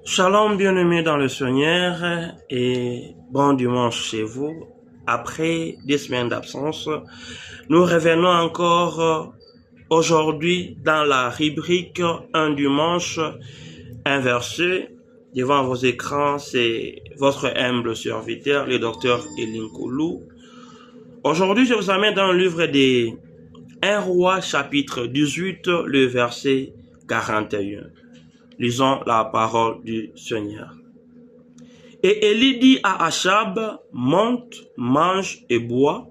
Shalom, bien-aimés dans le Seigneur et bon dimanche chez vous. Après des semaines d'absence, nous revenons encore aujourd'hui dans la rubrique Un dimanche, un verset. Devant vos écrans, c'est votre humble serviteur, le docteur Elin Koulou. Aujourd'hui, je vous amène dans le livre des 1 Roi, chapitre 18, le verset 41. Lisons la parole du Seigneur. Et Élie dit à Achab, monte, mange et bois,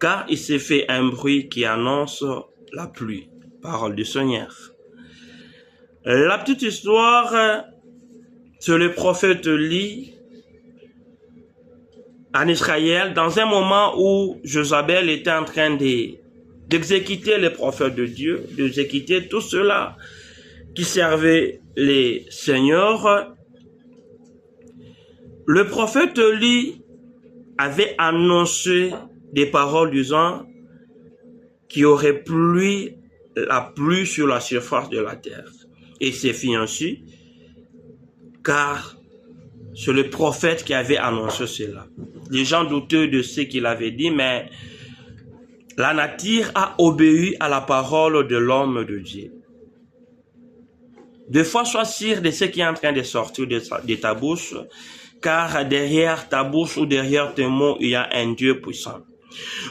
car il s'est fait un bruit qui annonce la pluie. Parole du Seigneur. La petite histoire, c'est le prophète Élie en Israël, dans un moment où Jézabel était en train d'exécuter les prophètes de Dieu, d'exécuter tout cela qui servait les seigneurs. Le prophète Élie avait annoncé des paroles disant qu'il y aurait la pluie sur la surface de la terre. Et c'est fait ainsi, car c'est le prophète qui avait annoncé cela. Les gens doutaient de ce qu'il avait dit, mais la nature a obéi à la parole de l'homme de Dieu. Deux fois, sois sûr de ce qui est en train de sortir de ta bouche, car derrière ta bouche ou derrière tes mots, il y a un Dieu puissant.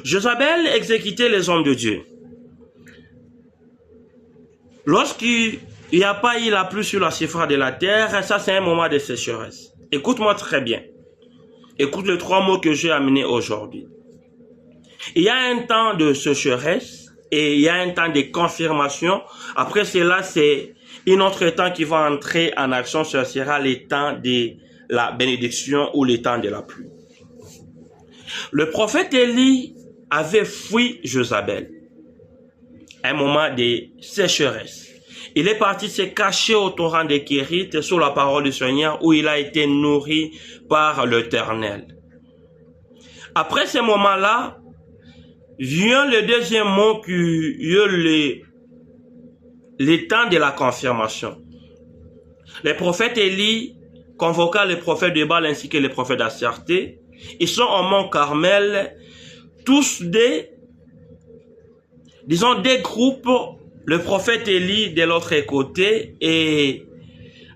Jézabel exécutait les hommes de Dieu. Lorsqu'il n'y a pas eu la pluie sur la surface de la terre, ça c'est un moment de sécheresse. Écoute-moi très bien. Écoute les 3 mots que j'ai amenés aujourd'hui. Il y a un temps de sécheresse et il y a un temps de confirmation. Après cela, c'est un autre temps qui va entrer en action, ce sera le temps de la bénédiction ou le temps de la pluie. Le prophète Élie avait fui Jézabel. Un moment de sécheresse. Il est parti se cacher au torrent de Kérit sous la parole du Seigneur où il a été nourri par l'Éternel. Après ce moment-là, vient le deuxième mot qui est le temps de la confirmation. Le prophète Élie convoqua les prophètes de Baal ainsi que les prophètes d'Astarté. Ils sont au mont Carmel, tous des groupes. Le prophète Élie de l'autre côté et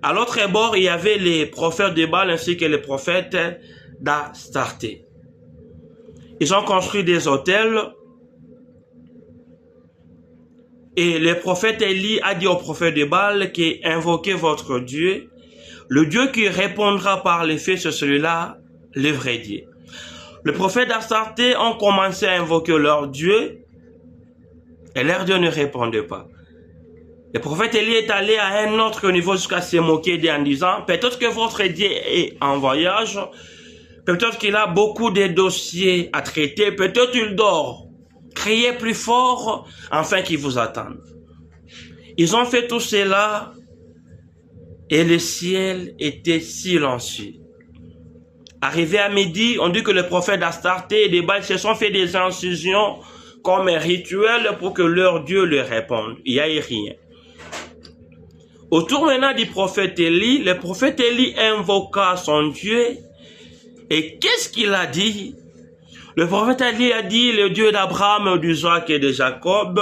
à l'autre bord, il y avait les prophètes de Baal ainsi que les prophètes d'Astarté. Ils ont construit des autels et le prophète Élie a dit au prophète de Baal qu'invoquez votre Dieu. Le Dieu qui répondra par les faits, c'est celui-là, le vrai Dieu. Le prophète d'Astarté ont commencé à invoquer leur Dieu et leur Dieu ne répondait pas. Le prophète Élie est allé à un autre niveau jusqu'à se moquer d'eux en disant, peut-être que votre Dieu est en voyage, peut-être qu'il a beaucoup de dossiers à traiter, peut-être qu'il dort. Criez plus fort afin qu'il vous attende. Ils ont fait tout cela et le ciel était silencieux. Arrivé à midi, on dit que le prophète d'Astarté et des Baal se sont fait des incisions comme un rituel pour que leur Dieu leur réponde. Il n'y a eu rien. Autour maintenant du prophète Élie, le prophète Élie invoqua son Dieu. Et qu'est-ce qu'il a dit? Le prophète Élie a dit, le Dieu d'Abraham, d'Isaac et de Jacob,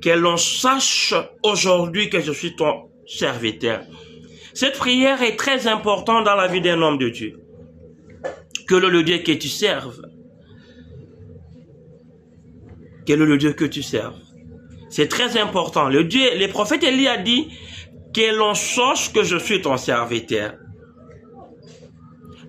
que l'on sache aujourd'hui que je suis ton serviteur. Cette prière est très importante dans la vie d'un homme de Dieu. Quel est le Dieu que tu serves? Quel est le Dieu que tu serves? C'est très important. Le prophète Élie a dit que l'on sache que je suis ton serviteur.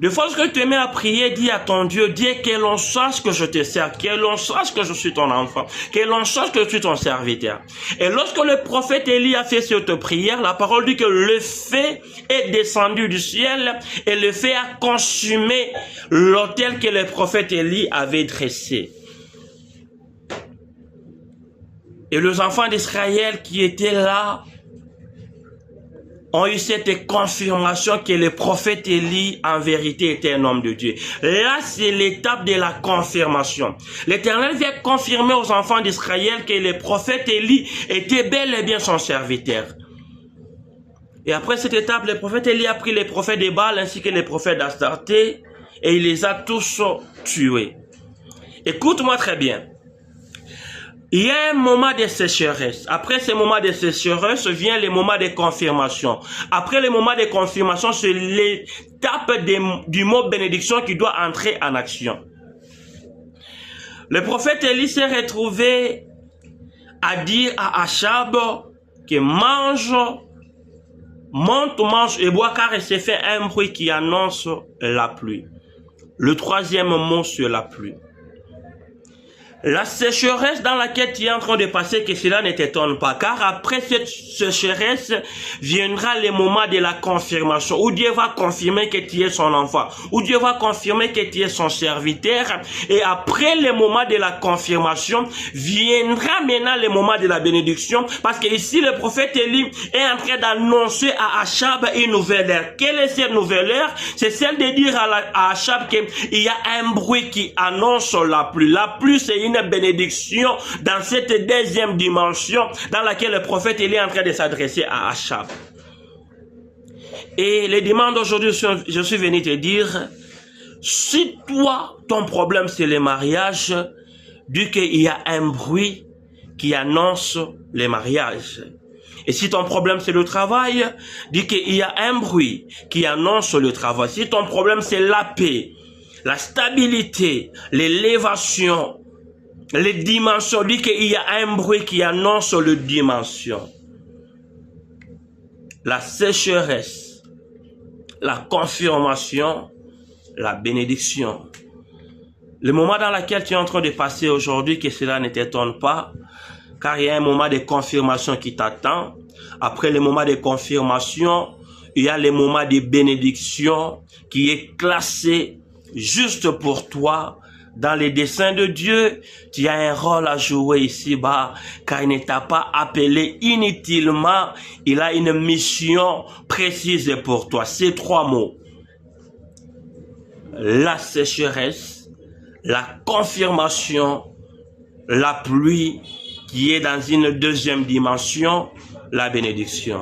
De fois que tu te mets à prier, dis à ton Dieu, dis que l'on sache que je te sers, que l'on sache que je suis ton enfant, que l'on sache que je suis ton serviteur. Et lorsque le prophète Élie a fait cette prière, la parole dit que le feu est descendu du ciel et le feu a consumé l'autel que le prophète Élie avait dressé. Et les enfants d'Israël qui étaient là ont eu cette confirmation que le prophète Élie en vérité était un homme de Dieu. Là, c'est l'étape de la confirmation. L'Éternel vient confirmer aux enfants d'Israël que le prophète Élie était bel et bien son serviteur. Et après cette étape, le prophète Élie a pris les prophètes de Baal ainsi que les prophètes d'Astarté et il les a tous tués. Écoute-moi très bien. Il y a un moment de sécheresse. Après ce moment de sécheresse vient le moment de confirmation. Après le moment de confirmation, c'est l'étape du mot bénédiction qui doit entrer en action. Le prophète Élie s'est retrouvé à dire à Achab que mange, monte, mange et bois car il s'est fait un bruit qui annonce la pluie. Le troisième mot sur la pluie. La sécheresse dans laquelle tu es en train de passer, que cela ne t'étonne pas, car après cette sécheresse viendra le moment de la confirmation, où Dieu va confirmer que tu es son enfant, où Dieu va confirmer que tu es son serviteur, et après le moment de la confirmation, viendra maintenant le moment de la bénédiction, parce que ici le prophète Élie est en train d'annoncer à Achab une nouvelle ère. Quelle est cette nouvelle ère? C'est celle de dire à Achab qu'il y a un bruit qui annonce la pluie. La pluie, c'est une bénédiction dans cette deuxième dimension dans laquelle le prophète est en train de s'adresser à Achab. Et les demandes d'aujourd'hui, je suis venu te dire, si toi, ton problème c'est le mariage, dis qu'il y a un bruit qui annonce le mariage. Et si ton problème c'est le travail, dis qu'il y a un bruit qui annonce le travail. Si ton problème c'est la paix, la stabilité, l'élévation, les dimensions, dit qu'il y a un bruit qui annonce les dimensions. La sécheresse, la confirmation, la bénédiction. Le moment dans lequel tu es en train de passer aujourd'hui, que cela ne t'étonne pas, car il y a un moment de confirmation qui t'attend. Après le moment de confirmation, il y a le moment de bénédiction qui est classé juste pour toi. Dans les desseins de Dieu, tu as un rôle à jouer ici-bas, car il ne t'a pas appelé inutilement. Il a une mission précise pour toi. Ces trois mots. La sécheresse, la confirmation, la pluie qui est dans une deuxième dimension, la bénédiction.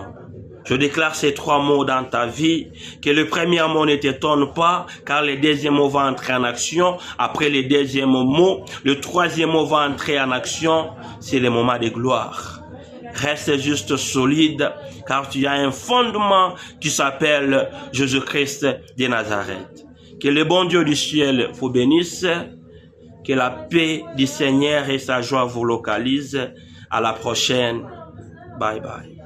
Je déclare ces trois mots dans ta vie, que le premier mot ne t'étonne pas, car le deuxième mot va entrer en action. Après le deuxième mot, le troisième mot va entrer en action, c'est le moment de gloire. Reste juste solide, car tu as un fondement qui s'appelle Jésus-Christ de Nazareth. Que le bon Dieu du ciel vous bénisse, que la paix du Seigneur et sa joie vous localisent. À la prochaine. Bye bye.